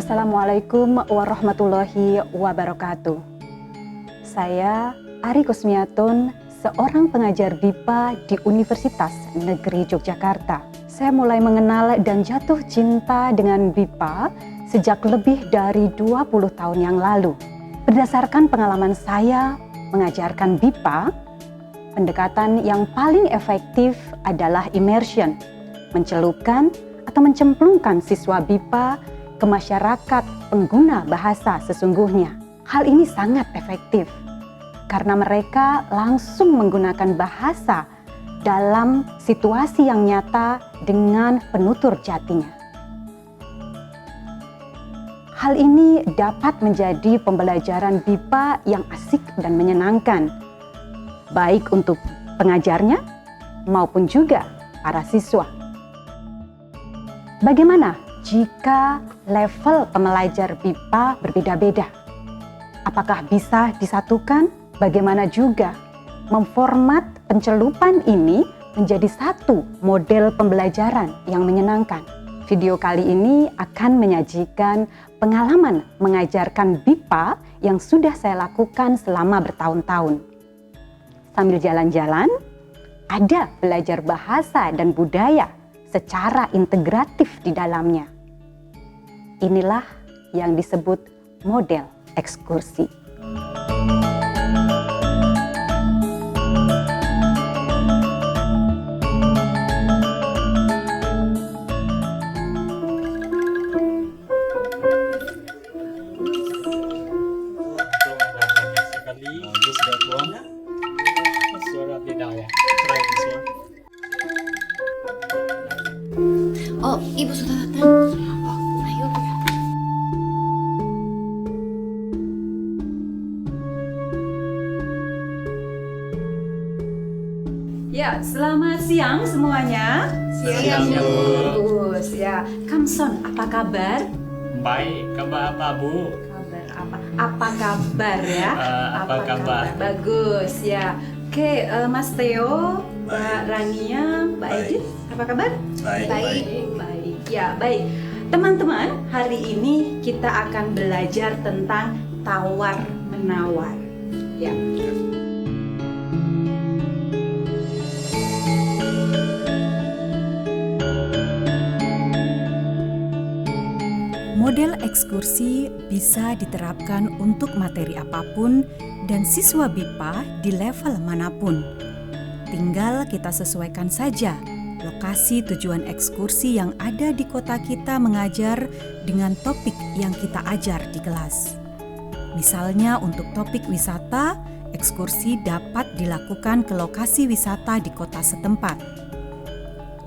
Assalamualaikum warahmatullahi wabarakatuh. Saya Ari Kusmiatun, seorang pengajar BIPA di Universitas Negeri Yogyakarta. Saya mulai mengenal dan jatuh cinta dengan BIPA sejak lebih dari 20 tahun yang lalu. Berdasarkan pengalaman saya mengajarkan BIPA, pendekatan yang paling efektif adalah immersion, mencelupkan atau mencemplungkan siswa BIPA ke masyarakat pengguna bahasa sesungguhnya. Hal ini sangat efektif karena mereka langsung menggunakan bahasa dalam situasi yang nyata dengan penutur jatinya. Hal ini dapat menjadi pembelajaran BIPA yang asik dan menyenangkan, baik untuk pengajarnya maupun juga para siswa. Bagaimana jika level pembelajar BIPA berbeda-beda? Apakah bisa disatukan? Bagaimana juga memformat pencelupan ini menjadi satu model pembelajaran yang menyenangkan? Video kali ini akan menyajikan pengalaman mengajarkan BIPA yang sudah saya lakukan selama bertahun-tahun. Sambil jalan-jalan, ada belajar bahasa dan budaya secara integratif di dalamnya. Inilah yang disebut model ekskursi. Oh, Ibu sudah datang. Oh, ayo. Ya, selamat siang semuanya. Siang, Bu. Bagus ya. Kamson, apa kabar? Baik, kabar apa Bu? Kabar apa? Apa kabar ya? Apa kabar? Bagus ya. Oke, Mas Theo, Mbak Rania, Mbak Edith, apa kabar? Baik. Baik, ya baik. Teman-teman, hari ini kita akan belajar tentang tawar-menawar. Ya. Model ekskursi bisa diterapkan untuk materi apapun dan siswa BIPA di level manapun. Tinggal kita sesuaikan saja lokasi tujuan ekskursi yang ada di kota kita mengajar dengan topik yang kita ajar di kelas. Misalnya untuk topik wisata, ekskursi dapat dilakukan ke lokasi wisata di kota setempat.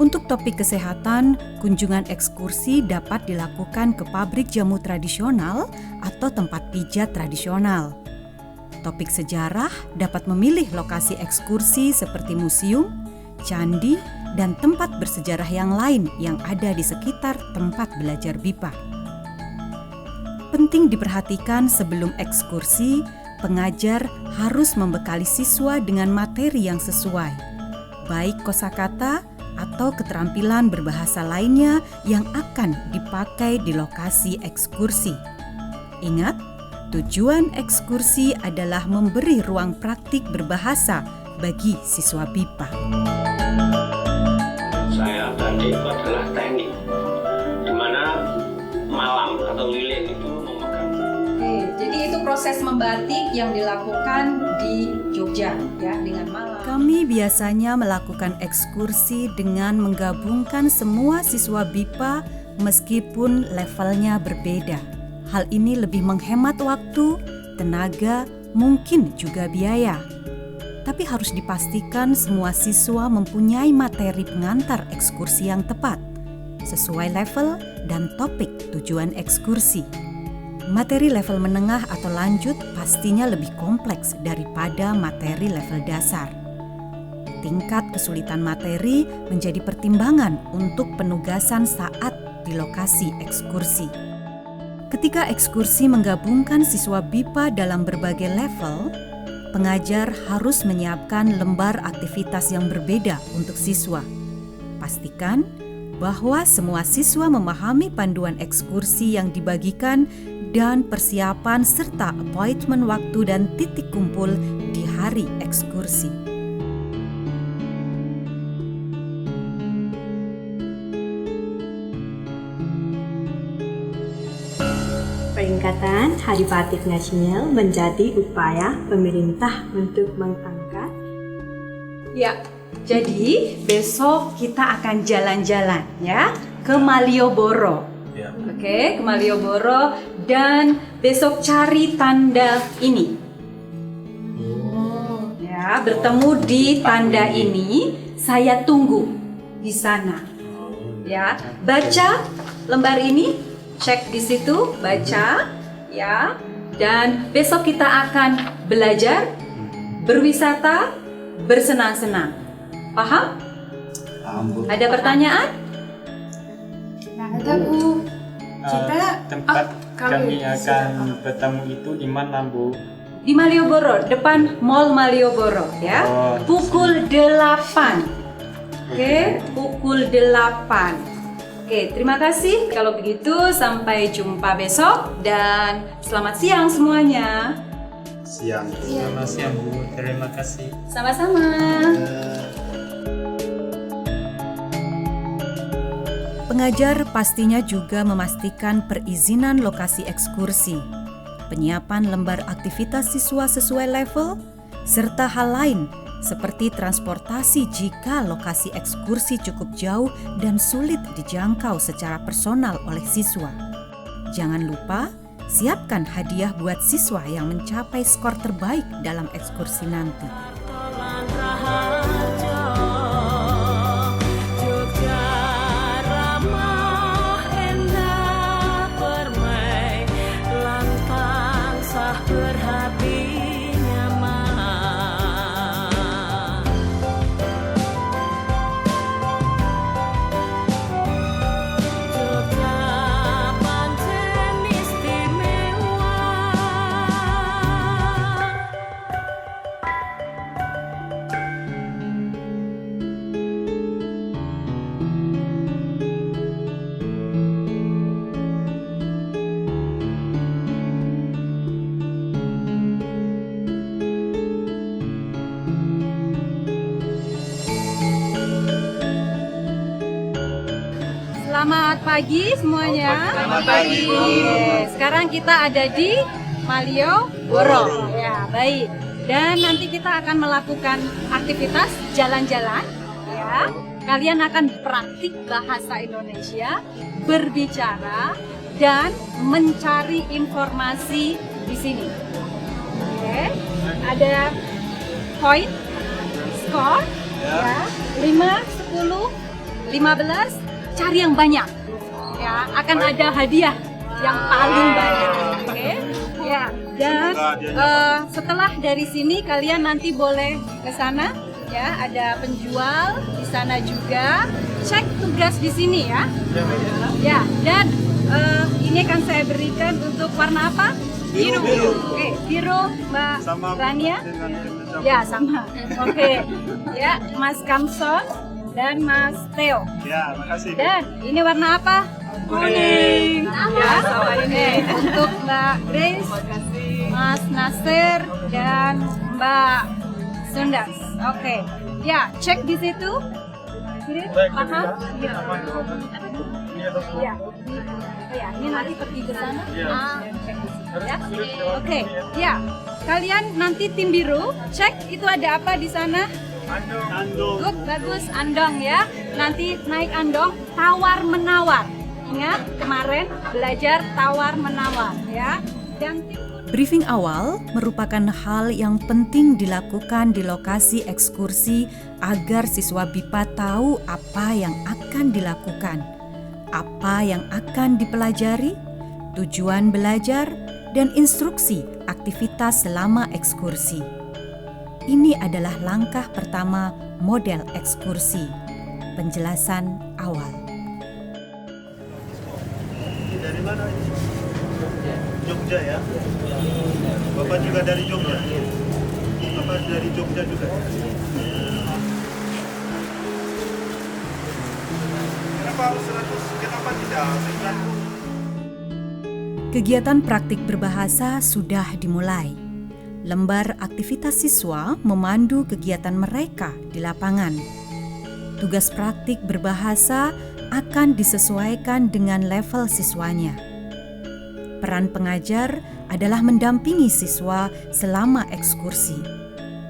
Untuk topik kesehatan, kunjungan ekskursi dapat dilakukan ke pabrik jamu tradisional atau tempat pijat tradisional. Topik sejarah dapat memilih lokasi ekskursi seperti museum, candi, dan tempat bersejarah yang lain yang ada di sekitar tempat belajar BIPA. Penting diperhatikan sebelum ekskursi, pengajar harus membekali siswa dengan materi yang sesuai, baik kosakata atau keterampilan berbahasa lainnya yang akan dipakai di lokasi ekskursi. Ingat, tujuan ekskursi adalah memberi ruang praktik berbahasa bagi siswa BIPA. Saya tadi itu adalah teknik, di mana malam atau lilin itu memegang. Oke, jadi itu proses membatik yang dilakukan di Jogja ya dengan malam. Kami biasanya melakukan ekskursi dengan menggabungkan semua siswa BIPA meskipun levelnya berbeda. Hal ini lebih menghemat waktu, tenaga, mungkin juga biaya. Tapi harus dipastikan semua siswa mempunyai materi pengantar ekskursi yang tepat, sesuai level dan topik tujuan ekskursi. Materi level menengah atau lanjut pastinya lebih kompleks daripada materi level dasar. Tingkat kesulitan materi menjadi pertimbangan untuk penugasan saat di lokasi ekskursi. Ketika ekskursi menggabungkan siswa BIPA dalam berbagai level, pengajar harus menyiapkan lembar aktivitas yang berbeda untuk siswa. Pastikan bahwa semua siswa memahami panduan ekskursi yang dibagikan dan persiapan serta appointment waktu dan titik kumpul di hari ekskursi. Peringatan Hari Batik Nasional menjadi upaya pemerintah untuk mengangkat. Ya, jadi besok kita akan jalan-jalan ya ke Malioboro. Ya. Oke, ke Malioboro dan besok cari tanda ini. Ya, bertemu di tanda ini, saya tunggu di sana. Ya, baca lembar ini, cek di situ, baca ya. Dan besok kita akan belajar, berwisata, bersenang-senang. Paham? Ada pertanyaan? Ada Bu. Tempat kami akan bertemu itu di mana, Bu? Di Malioboro, depan Mall Malioboro ya. Oh. Pukul 8. Oke, pukul 8. Oke, terima kasih. Kalau begitu sampai jumpa besok dan selamat siang semuanya. Selamat siang, Bu. Terima kasih. Sama-sama. Pengajar pastinya juga memastikan perizinan lokasi ekskursi, penyiapan lembar aktivitas siswa sesuai level, serta hal lain seperti transportasi jika lokasi ekskursi cukup jauh dan sulit dijangkau secara personal oleh siswa. Jangan lupa, siapkan hadiah buat siswa yang mencapai skor terbaik dalam ekskursi nanti. Selamat pagi semuanya. Selamat pagi. Sekarang kita ada di Malioboro. Ya, baik. Dan nanti kita akan melakukan aktivitas jalan-jalan. Ya, kalian akan praktik bahasa Indonesia, berbicara dan mencari informasi di sini. Oke, ada poin, skor, ya, 5, 10, 15. Cari yang banyak, ya. Akan ada hadiah yang paling banyak, oke? Ya. Dan setelah dari sini kalian nanti boleh ke sana, ya. Ada penjual di sana juga. Cek tugas di sini ya. Ya. Dan ini akan saya berikan untuk warna apa? Biru. Oke, biru, Mbak Rania. Ya, sama. Oke. Ya, Mas Kamson dan Mas Theo. Ya, makasih. Dan ini warna apa? Kuning. Ya, sama ini untuk Mbak Grace, Mas Nasir dan Mbak Sundas. Oke. Ya, cek di situ. Paham? Ya. Ya. Ya, ini nanti pergi ke sana. Cek di situ ya. Oke. Ya. Kalian nanti tim biru, cek itu ada apa di sana? Andong. Good, bagus, andong ya. Nanti naik andong, tawar-menawar. Ingat, kemarin belajar tawar-menawar ya. Dan Briefing awal merupakan hal yang penting dilakukan di lokasi ekskursi agar siswa BIPA tahu apa yang akan dilakukan, apa yang akan dipelajari, tujuan belajar, dan instruksi aktivitas selama ekskursi. Ini adalah langkah pertama model ekskursi. Penjelasan awal. Dari mana ini? Jogja ya? Bapak juga dari Jogja? Bapak dari Jogja juga? Kenapa Kenapa 100? Kenapa tidak 90? Kegiatan praktik berbahasa sudah dimulai. Lembar aktivitas siswa memandu kegiatan mereka di lapangan. Tugas praktik berbahasa akan disesuaikan dengan level siswanya. Peran pengajar adalah mendampingi siswa selama ekskursi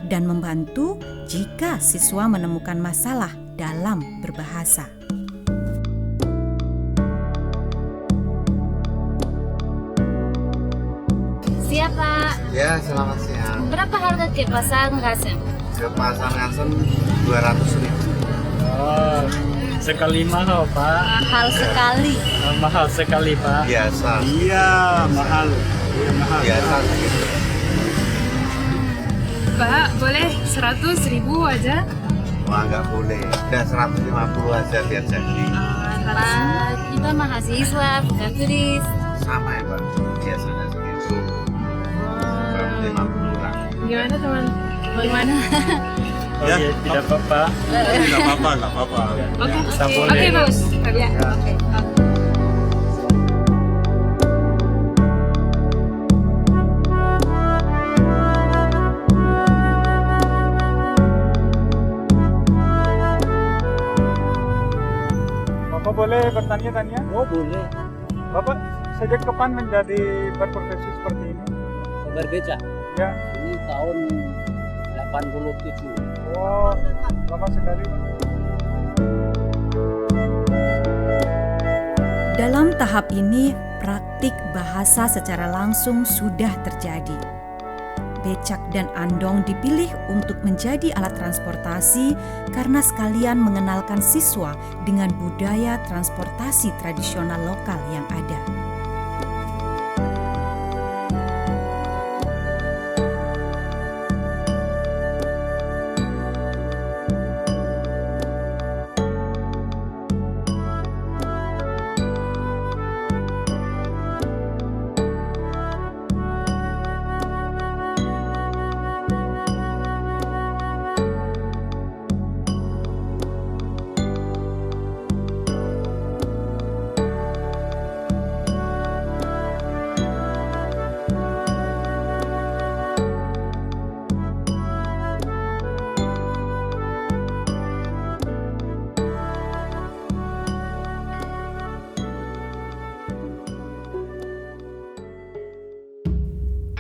dan membantu jika siswa menemukan masalah dalam berbahasa. Siap, Pak. Ya, selamat siang. Berapa harga kepasang ngasem? Kepasang ngasem 200.000. Oh, sekali mahal Pak. Mahal sekali. Mahal sekali Pak. Biasa. Iya, mahal. Iya, mahal. Biasa segitu. Pak, boleh 100.000 aja? Wah, nggak boleh. Udah 150 aja biar jadi. Pak, kita mahasiswa, bukan turis. Sama ya, Pak. Biasanya segitu. 150 lah. Gimana teman? Gimana? Ya, tidak apa-apa. Nggak apa-apa, nggak apa-apa. Oke, Bisa boleh. oke Bos. Ya. Bapak boleh bertanya-tanya? Oh boleh, Bapak sejak kapan menjadi berprofesi seperti ini? berbeda. Ya, Ini tahun 87. oh, lama sekali. Dalam tahap ini, praktik bahasa secara langsung sudah terjadi. Becak dan andong dipilih untuk menjadi alat transportasi karena sekalian mengenalkan siswa dengan budaya transportasi tradisional lokal yang ada.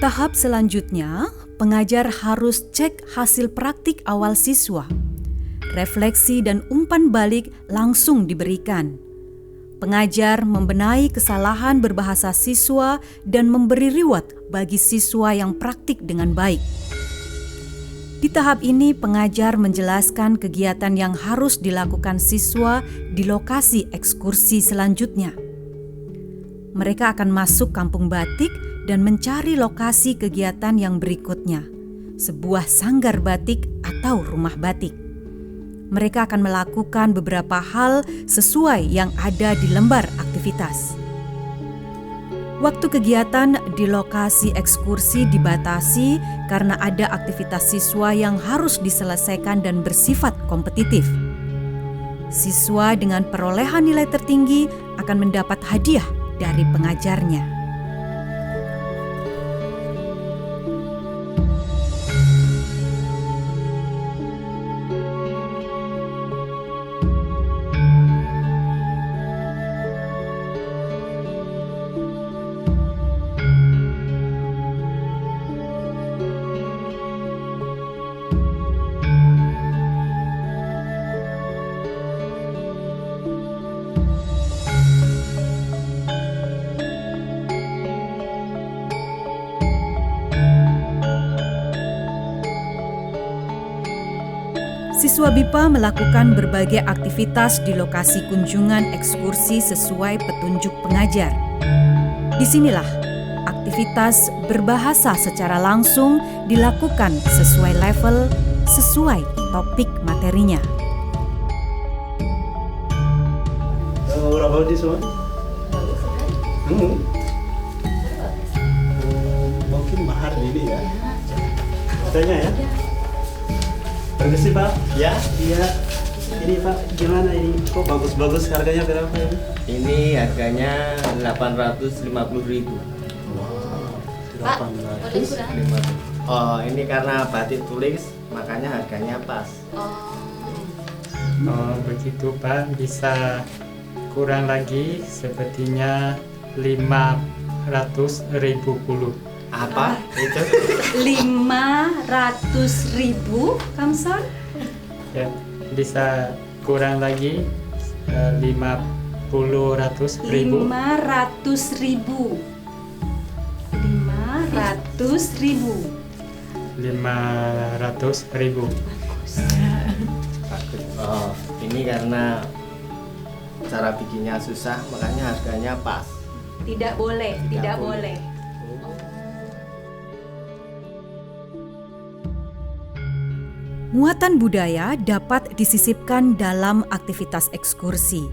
Tahap selanjutnya, pengajar harus cek hasil praktik awal siswa. Refleksi dan umpan balik langsung diberikan. Pengajar membenahi kesalahan berbahasa siswa dan memberi reward bagi siswa yang praktik dengan baik. Di tahap ini, pengajar menjelaskan kegiatan yang harus dilakukan siswa di lokasi ekskursi selanjutnya. Mereka akan masuk kampung batik dan mencari lokasi kegiatan yang berikutnya, sebuah sanggar batik atau rumah batik. Mereka akan melakukan beberapa hal sesuai yang ada di lembar aktivitas. Waktu kegiatan di lokasi ekskursi dibatasi karena ada aktivitas siswa yang harus diselesaikan dan bersifat kompetitif. Siswa dengan perolehan nilai tertinggi akan mendapat hadiah dari pengajarnya. Siswa BIPA melakukan berbagai aktivitas di lokasi kunjungan ekskursi sesuai petunjuk pengajar. Disinilah aktivitas berbahasa secara langsung dilakukan sesuai level, sesuai topik materinya. What about this one? Mungkin mahar ini ya. Katanya ya. Permisi Pak. Ya. Iya. Ini Pak, gimana ini? Kok bagus-bagus, harganya berapa ini? Ini harganya 850.000. Pak, boleh kurang? Oh, ini karena batik tulis, makanya harganya pas. Oh begitu Pak, bisa kurang lagi, sepertinya 500.000 puluh. Apa itu? 500.000, Kamson? Ya, bisa kurang lagi 500.000. 500.000. 500.000. Oh, ini karena cara bikinnya susah, makanya harganya pas. Tidak boleh, tidak boleh. Muatan budaya dapat disisipkan dalam aktivitas ekskursi.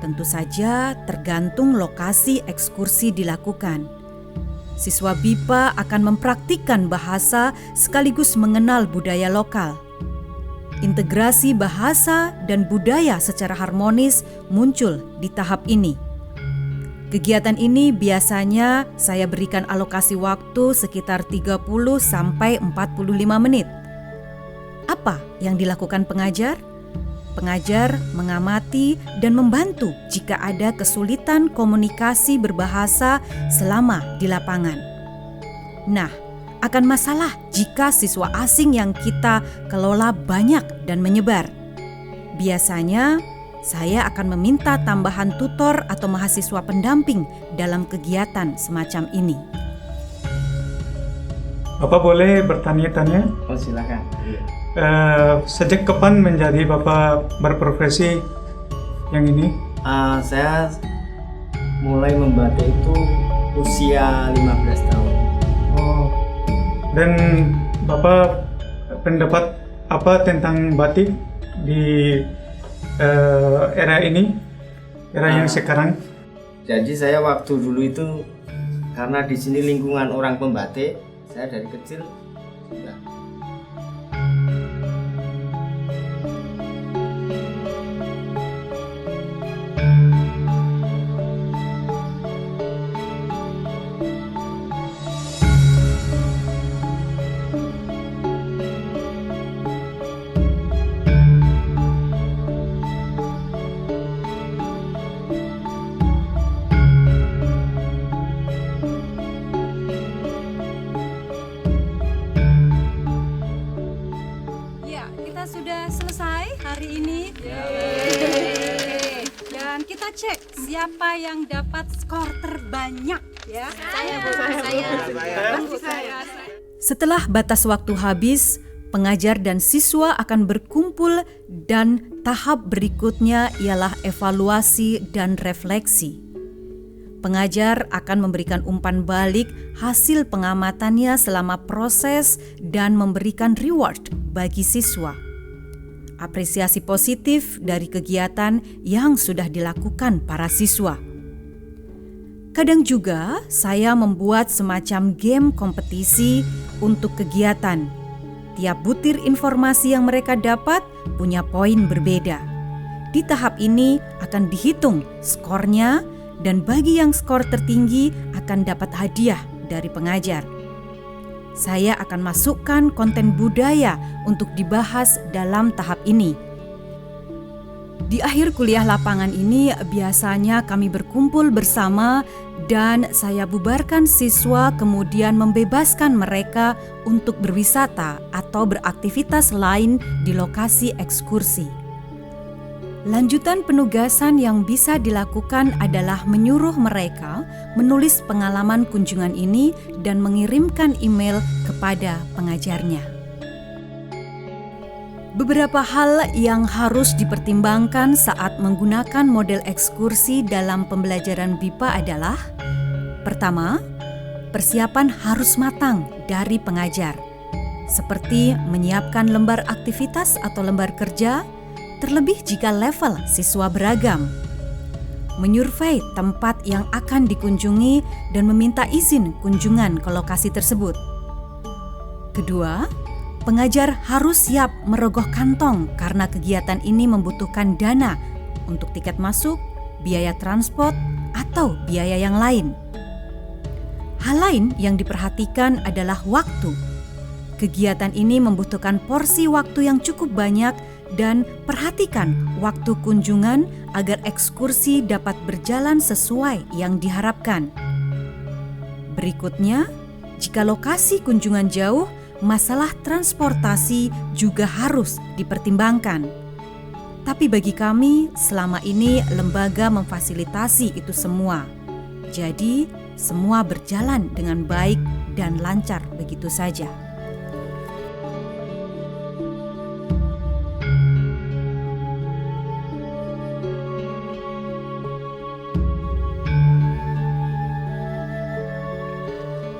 Tentu saja tergantung lokasi ekskursi dilakukan. Siswa BIPA akan mempraktikkan bahasa sekaligus mengenal budaya lokal. Integrasi bahasa dan budaya secara harmonis muncul di tahap ini. Kegiatan ini biasanya saya berikan alokasi waktu sekitar 30 sampai 45 menit. Apa yang dilakukan pengajar? Pengajar mengamati dan membantu jika ada kesulitan komunikasi berbahasa selama di lapangan. Nah, akan masalah jika siswa asing yang kita kelola banyak dan menyebar. Biasanya, saya akan meminta tambahan tutor atau mahasiswa pendamping dalam kegiatan semacam ini. Bapak boleh bertanya-tanya? Oh, silakan. Sejak kapan menjadi Bapak berprofesi yang ini? Saya mulai membatik itu usia 15 tahun. Oh, dan Bapak pendapat apa tentang batik di era ini, era yang sekarang? Jadi saya waktu dulu itu karena di sini lingkungan orang pembatik, saya dari kecil sudah. Sudah selesai hari ini. Dan kita cek siapa yang dapat skor terbanyak ya. Saya. Setelah batas waktu habis, pengajar dan siswa akan berkumpul dan tahap berikutnya ialah evaluasi dan refleksi. Pengajar akan memberikan umpan balik hasil pengamatannya selama proses dan memberikan reward bagi siswa. Apresiasi positif dari kegiatan yang sudah dilakukan para siswa. Kadang juga saya membuat semacam game kompetisi untuk kegiatan. Tiap butir informasi yang mereka dapat punya poin berbeda. Di tahap ini akan dihitung skornya dan bagi yang skor tertinggi akan dapat hadiah dari pengajar. Saya akan masukkan konten budaya untuk dibahas dalam tahap ini. Di akhir kuliah lapangan ini biasanya kami berkumpul bersama dan saya bubarkan siswa kemudian membebaskan mereka untuk berwisata atau beraktivitas lain di lokasi ekskursi. Lanjutan penugasan yang bisa dilakukan adalah menyuruh mereka menulis pengalaman kunjungan ini dan mengirimkan email kepada pengajarnya. Beberapa hal yang harus dipertimbangkan saat menggunakan model ekskursi dalam pembelajaran BIPA adalah: pertama, persiapan harus matang dari pengajar, seperti menyiapkan lembar aktivitas atau lembar kerja, terlebih jika level siswa beragam. Menyurvei tempat yang akan dikunjungi dan meminta izin kunjungan ke lokasi tersebut. Kedua, Pengajar harus siap merogoh kantong karena kegiatan ini membutuhkan dana untuk tiket masuk, biaya transport, atau biaya yang lain. Hal lain yang diperhatikan adalah waktu. Kegiatan ini membutuhkan porsi waktu yang cukup banyak dan perhatikan waktu kunjungan agar ekskursi dapat berjalan sesuai yang diharapkan. Berikutnya, jika lokasi kunjungan jauh, masalah transportasi juga harus dipertimbangkan. Tapi bagi kami, selama ini lembaga memfasilitasi itu semua. Jadi, semua berjalan dengan baik dan lancar begitu saja.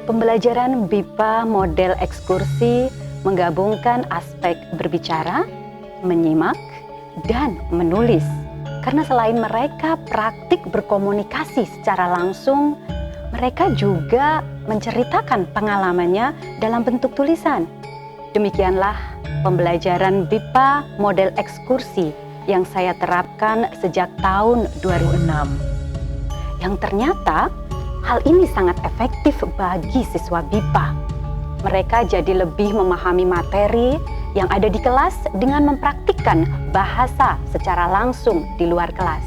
Pembelajaran BIPA model ekskursi menggabungkan aspek berbicara, menyimak, dan menulis. Karena selain mereka praktik berkomunikasi secara langsung, mereka juga menceritakan pengalamannya dalam bentuk tulisan. Demikianlah pembelajaran BIPA model ekskursi yang saya terapkan sejak tahun 2006. Yang ternyata hal ini sangat efektif bagi siswa BIPA. Mereka jadi lebih memahami materi yang ada di kelas dengan mempraktikkan bahasa secara langsung di luar kelas.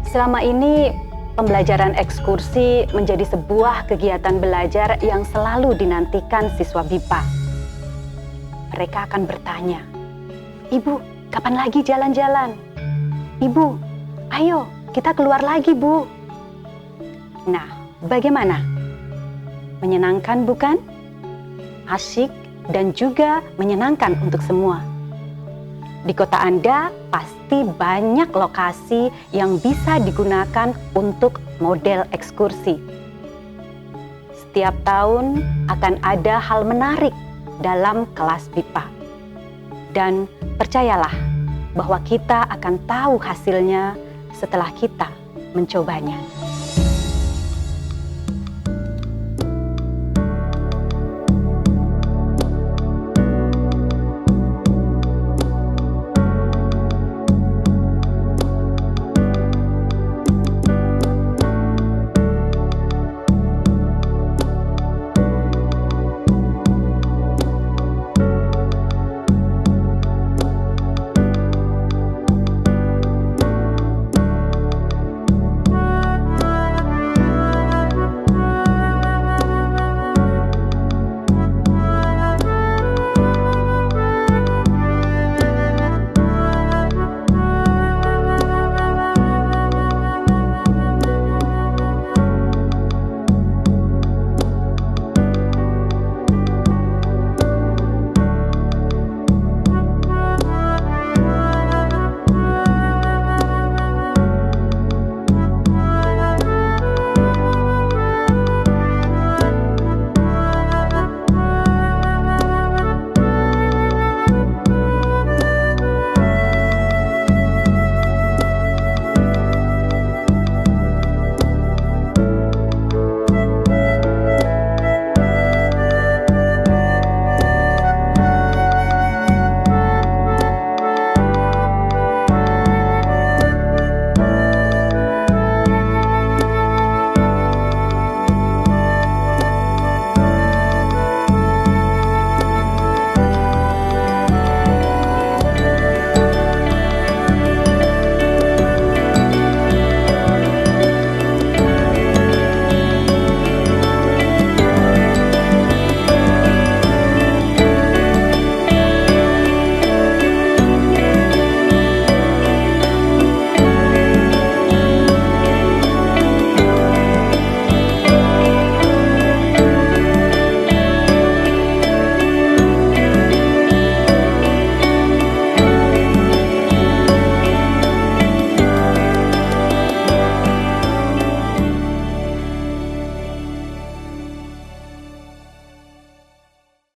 Selama ini, pembelajaran ekskursi menjadi sebuah kegiatan belajar yang selalu dinantikan siswa BIPA. Mereka akan bertanya, "Ibu, kapan lagi jalan-jalan? Ibu, ayo kita keluar lagi, Bu." Nah, bagaimana? Menyenangkan bukan? Asyik dan juga menyenangkan untuk semua. Di kota Anda pasti banyak lokasi yang bisa digunakan untuk model ekskursi. Setiap tahun akan ada hal menarik dalam kelas BIPA. Dan percayalah bahwa kita akan tahu hasilnya setelah kita mencobanya.